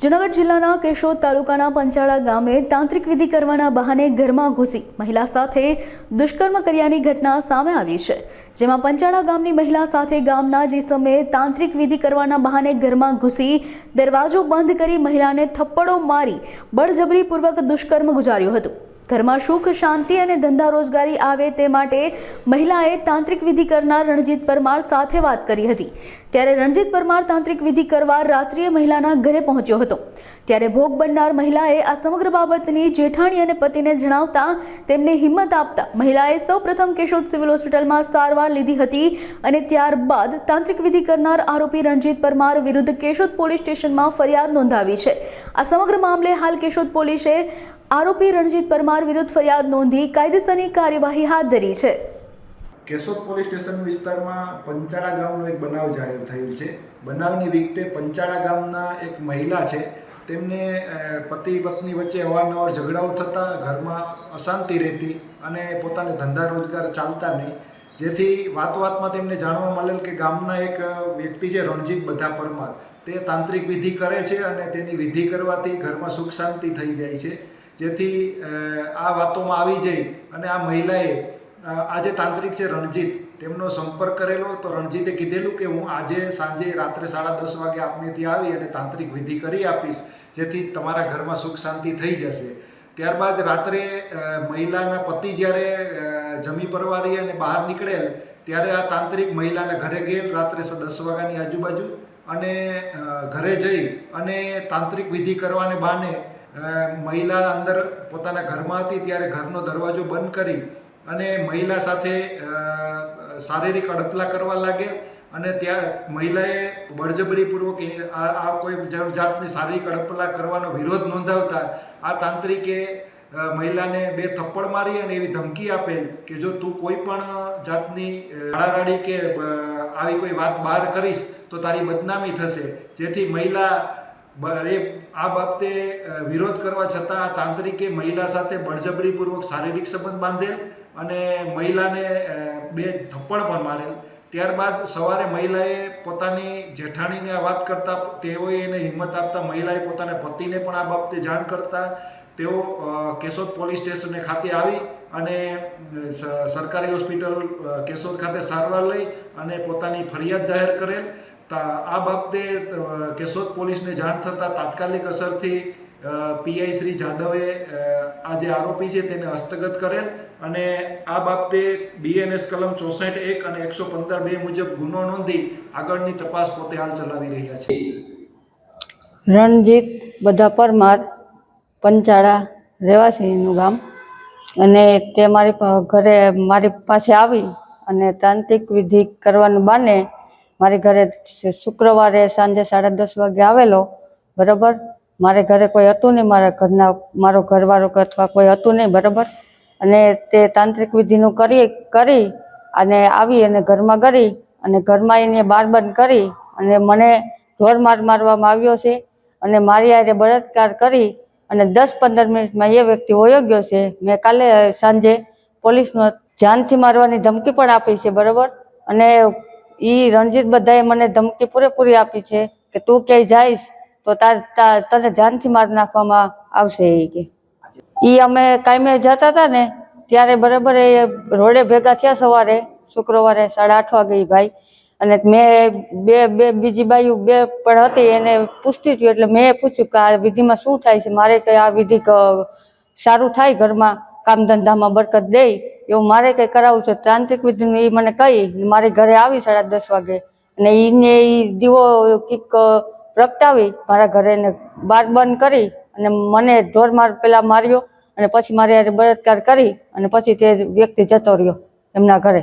જૂનાગઢ જિલ્લાના કેશોદ તાલુકાના પંચાળા ગામે તાંત્રિક વિધિ કરવાના બહાને ઘરમાં ઘૂસી મહિલા સાથે દુષ્કર્મ કર્યાની ઘટના સામે આવી છે, જેમાં પંચાળા ગામની મહિલા સાથે ગામના જ સમયે તાંત્રિક વિધિ કરવાના બહાને ઘરમાં ઘૂસી દરવાજો બંધ કરી મહિલાને થપ્પડો મારી બળજબરીપૂર્વક દુષ્કર્મ ગુજાર્યું હતું। ઘરમાં સુખ શાંતિ અને ધંધા રોજગારી આવે તે માટે મહિલાએ તાંત્રિક વિધિ કરનાર રણજીત પરમાર સાથે વાત કરી હતી। ત્યારે રણજીત પરમાર તાંત્રિક વિધિ કરવા રાત્રિએ મહિલાના ઘરે પહોંચ્યો હતો। ત્યારે ભોગ બનનાર મહિલાએ આ સમગ્ર બાબતની જેઠાણી અને પતિને જણાવતા તેમને હિંમત આપતા મહિલાએ સૌપ્રથમ કેશોદ સિવિલ હોસ્પિટલમાં સારવાર લીધી હતી અને ત્યારબાદ તાંત્રિક વિધિ કરનાર આરોપી રણજીત પરમાર વિરુદ્ધ કેશોદ પોલીસ સ્ટેશનમાં ફરિયાદ નોંધાવી છે। આ સમગ્ર મામલે હાલ કેશોદ પોલીસે आरोपी रणजीत परमार विरुद्ध फरियाद नोंधी कायदेसरनी कार्यवाही हाथ धरी है। केशोद पोलीस स्टेशन विस्तार में पंचाड़ा गामनो एक बनाव जाहिर थयेल छे। बनावनी विगते पंचाड़ा गामना एक महिला छे, तेमने पति पत्नी वच्चे अवारनवार झगड़ाओ थता घरमां अशांति रहती अने पोताने धंधा रोजगार चालता नहीं, जेथी वात-वातमां तेमने जाणवा मळेल के गामना एक व्यक्ति छे रणजीत बधा परमार, ते तांत्रिक विधि करे छे अने तेनी विधि करवाथी घरमां सुख शांति थई जाय छे। जेथी आ वातोमां आवी जई अने आ महिलाए आजे तांत्रिक छे रणजीत तेमनो संपर्क करेलो तो रणजीते कीधेलुं के हूँ आजे सांजे रात्रे 10:30 वागे आपने त्यां आवी अने तांत्रिक विधि करी आपीश, जेथी तमारा घरमां सुख शांति थई जशे। त्यारबाद रात्रे महिलाना पति ज्यारे जमी परवारी अने बहार निकळेल त्यारे आ तांत्रिक महिलाना घरे गेल रात्रे 10 वाग्यानी आजुबाजु अने घरे जई अने तांत्रिक विधि करवाने बहाने महिला अंदर पोताना घरमां हती त्यारे घरनो दरवाजो बंद करी अने महिला साथे शारीरिक अडपला करवा लागेल अने त्या महिलाए बळजबरीपूर्वक आ कोई जातनी शारीरिक अडपला करवानो विरोध नोंधावता आ तांत्रिके महिलाने 2 थप्पड़ मारी अने एवी धमकी आपेल के जो तू कोई पण जातनी राडाराडी के आवी कोई वात बहार करीश तो तारी बदनामी थशे। जेथी महिला आ बाबते विरोध करवा छतां आ तांत्रिके महिला साथे बळजबरीपूर्वक शारीरिक संबंध बांधेल अने महिलाने 2 थप्पड़ पण मारेल। त्यारबाद सवारे महिलाए पोतानी जेठाणीने आ वात करता तेओए एने हिम्मत आपता महिलाए पोताना पतिने पण आ बाबते जाण करता तेओ केशोद पोलीस स्टेशने खाते आवी अने सरकारी होस्पिटल केशोद खाते सारवार लई अने पोतानी फरियाद जाहेर करेल। आ बाबते केशोद पोलीस ने जाण थता तात्कालिक असरथी पीआई श्री जादवे आ जे आरोपी छे तेने हस्तगत करेल अने आ बाबते बीएनएस कलम 64(1) अने 115(2) मुजब गुनो नोंधी आगळनी तपास पोते हाल चलावी रह्या छे। रणजीत बधा परमार पंचाड़ा રહેવાસીનું ગામ અને તે મારી ઘરે મારી પાસે આવી અને તાંત્રિક વિધિ કરવાનું બાને મારી ઘરે શુક્રવારે સાંજે 10:30 વાગે આવેલો। બરાબર, મારે ઘરે કોઈ હતું નહીં, મારા ઘરના મારો ઘરવાળો કે અથવા કોઈ હતું નહીં, બરાબર। અને તે તાંત્રિક વિધિનું કરી અને આવી અને ઘરમાં ગઈ અને ઘરમાં એને બાર બંધ કરી અને મને ઢોરમાર મારવામાં આવ્યો છે અને મારી હારે બળાત્કાર કરી અને 10-15 મિનિટમાં એ વ્યક્તિ વયો ગયો છે। મેં કાલે સાંજે પોલીસનો જાનથી મારવાની ધમકી પણ આપી છે, બરાબર। અને એ રણજીત બધાએ મને ધમકી પૂરેપૂરી આપી છે કે તું ક્યાંય જઈશ તો તને જાનથી મારી નાખવામાં આવશે। એ કે અમે કાયમે જતા હતા ને ત્યારે બરાબર એ રોડે ભેગા થયા સવારે શુક્રવારે 8:30 વાગે ભાઈ, અને મેં બીજી બાજુ 2 પણ હતી એને પૂછતી હતી એટલે મેં પૂછ્યું કે આ વિધિમાં શું થાય છે, મારે કંઈ આ વિધિ સારું થાય ઘરમાં કામ ધંધામાં બરકત દે એવું મારે કંઈ કરાવવું છે તાંત્રિક વિધિનું। એ મને કહી મારી ઘરે આવી 10:30 વાગે અને એને એ દીવો કંઈક પ્રગટાવી મારા ઘરે બાર બંધ કરી અને મને ઢોરમાર પહેલાં માર્યો અને પછી મારે બળાત્કાર કરી અને પછી તે વ્યક્તિ જતો રહ્યો એમના ઘરે।